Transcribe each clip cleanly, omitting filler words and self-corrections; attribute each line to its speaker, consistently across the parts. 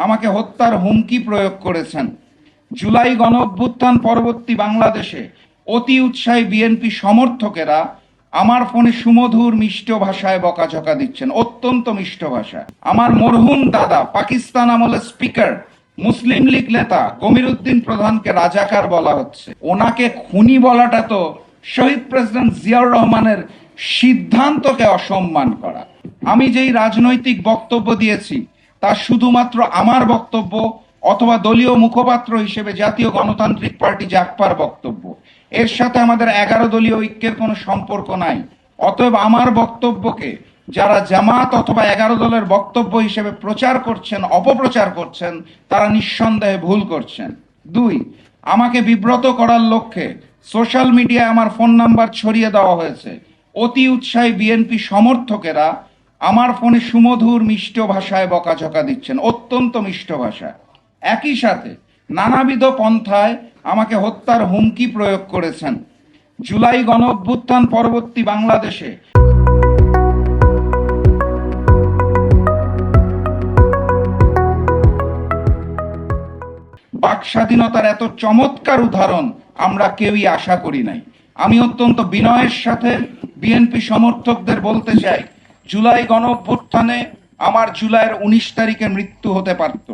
Speaker 1: আমাকে হত্যার হুমকি প্রয়োগ করেছেন। জুলাই গণ অভ্যুত্থান পরবর্তী বাংলাদেশে অতি উৎসাহী বিএনপি সমর্থকেরা আমার ফোনে সুমধুর মিষ্ট ভাষায় বকাঝকা দিচ্ছেন, অত্যন্ত মিষ্ট ভাষা। আমার মরহুম দাদা পাকিস্তান আমলের স্পিকার মুসলিম লীগ নেতা গমিরুদ্দিন প্রধানকে রাজাকার বলা হচ্ছে। ওনাকে খুনি বলাটা তো শহীদ প্রেসিডেন্ট জিয়াউর রহমানের সিদ্ধান্তকে অসম্মান করা। আমি যেই রাজনৈতিক বক্তব্য দিয়েছি তা শুধুমাত্র আমার বক্তব্য অথবা দলীয় মুখপাত্র হিসেবে জাতীয় গণতান্ত্রিক পার্টি জাগপার বক্তব্য। এর সাথে আমাদের 11 দলীয় ঐক্যের কোনো সম্পর্ক নাই। অতএব আমার বক্তব্যকে যারা জামাত অথবা 11 দলের বক্তব্য হিসেবে প্রচার করছেন, অপপ্রচার করছেন, তারা নিঃসন্দেহে ভুল করছেন। 2, আমাকে বিব্রত করার লক্ষ্যে সোশ্যাল মিডিয়ায় আমার ফোন নাম্বার ছড়িয়ে দেওয়া হয়েছে। অতি উৎসাহী বিএনপি সমর্থকেরা আমার ফোনে সুমধুর মিষ্ট ভাষায় বকাঝকা দিচ্ছেন, অত্যন্ত মিষ্ট ভাষা। একই সাথে নানাবিধ পন্থায় আমাকে হত্যার হুমকি প্রয়োগ করেছেন। জুলাই গণ অভ্যুত্থান পরবর্তী বাংলাদেশে বাক স্বাধীনতার এত চমৎকার উদাহরণ আমরা কেউই আশা করি নাই। আমি অত্যন্ত বিনয়ের সাথে বিএনপি সমর্থকদের বলতে চাই, জুলাই গণ অভ্যুত্থানে আমার জুলাইয়ের 19 তারিখে মৃত্যু হতে পারত।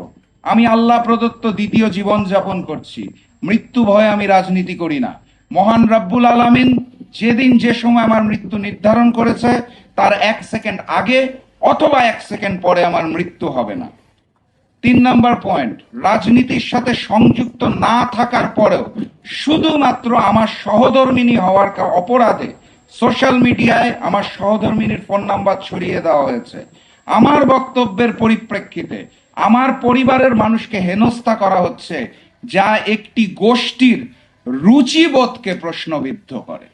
Speaker 1: আমি আল্লাহ প্রদত্ত দ্বিতীয় জীবন যাপন করছি। মৃত্যু ভয়ে আমি রাজনীতি করি না। মহান রব্বুল আলামিন যেদিন যে সময় আমার মৃত্যু নির্ধারণ করেছে তার 1 সেকেন্ড আগে অথবা 1 সেকেন্ড পরে আমার মৃত্যু হবে না। 3 নম্বর পয়েন্ট, রাজনীতির সাথে সংযুক্ত না থাকার পরেও শুধুমাত্র আমার সহধর্মিনী হওয়ার অপরাধে সোশ্যাল মিডিয়ায় আমার সহধর্মিনীর ফোন নাম্বার ছড়িয়ে দেওয়া হয়েছে। আমার বক্তব্যের পরিপ্রেক্ষিতে আমার পরিবারের মানুষকে হেনস্থা করা হচ্ছে, যা একটি গোষ্ঠীর রুচিবোধকে প্রশ্নবিদ্ধ করে।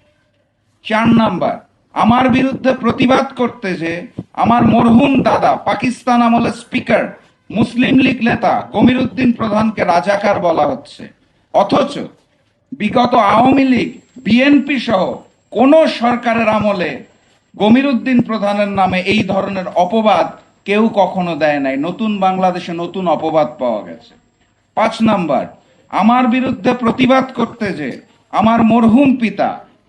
Speaker 1: 4 নাম্বার, আমার বিরুদ্ধে প্রতিবাদ করতে যে আমার মরহুম দাদা পাকিস্তান আমলের স্পিকার মুসলিম লীগ নেতা গমিরুদ্দিন প্রধানকে রাজাকার বলা হচ্ছে। অথচ বিগত আওয়ামী লীগ, বিএনপি সহ কোন সরকারের আমলে গমিরুদ্দিন প্রধানের নামে এই ধরনের অপবাদ কেউ কখনো দেয় নাই। নতুন বাংলাদেশে নতুন অপবাদ পাওয়া গেছে। 5 নাম্বার, আমার বিরুদ্ধে প্রতিবাদ করতে যে আমার মরহুম পিতা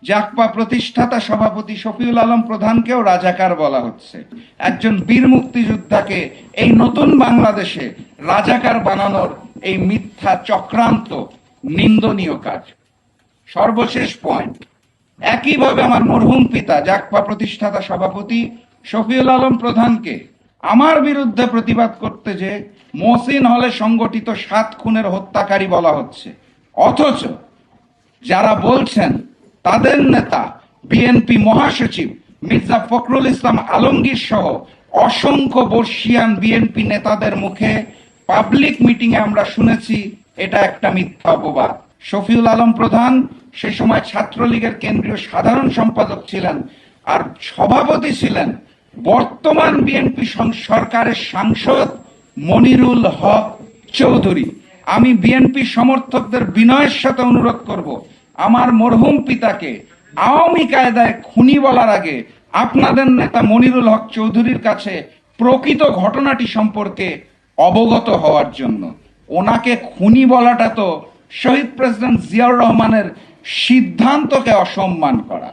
Speaker 1: জাগপা প্রতিষ্ঠাতা সভাপতি শফিউল আলম প্রধানকেও রাজাকার বলা হচ্ছে। একজন বীর মুক্তিযোদ্ধাকে এই নতুন বাংলাদেশে রাজাকার বানানোর এই মিথ্যা চক্রান্ত নিন্দনীয় কাজ। সর্বশেষ পয়েন্ট, একইভাবে আমার মরহুম পিতা জাগপা প্রতিষ্ঠাতা সভাপতি শফিউল আলম প্রধানকে আমার বিরুদ্ধে প্রতিবাদ করতে যে মহসিন হলে সংগঠিত 7 খুনের হত্যাকারী বলা হচ্ছে। অথচ যারা বলছেন তাদের নেতা বিএনপি মহাসচিব মির্জা ফখরুল ইসলাম আলমগীর সহ অসংখ্য বর্ষিয়ান বিএনপি নেতাদের মুখে পাবলিক মিটিং এ আমরা শুনেছি এটা একটা মিথ্যা অপবাদ। শফিউল আলম প্রধান সে সময় ছাত্রলীগের কেন্দ্রীয় সাধারণ সম্পাদক ছিলেন আর সভাপতি ছিলেন বর্তমান বিএনপি সরকারের সাংসদ মনিরুল হক চৌধুরী। আমি বিএনপি সমর্থকদের বিনয়ের সাথে অনুরোধ করব, আমার মরহুম পিতাকে আওয়ামী কায়দায় খুনি বলার আগে আপনাদের নেতা মনিরুল হক চৌধুরীর কাছে প্রকৃত ঘটনাটি সম্পর্কে অবগত হওয়ার জন্য। ওনাকে খুনি বলাটা তো শহীদ প্রেসিডেন্ট জিয়াউর রহমানের সিদ্ধান্তকে অসম্মান করা।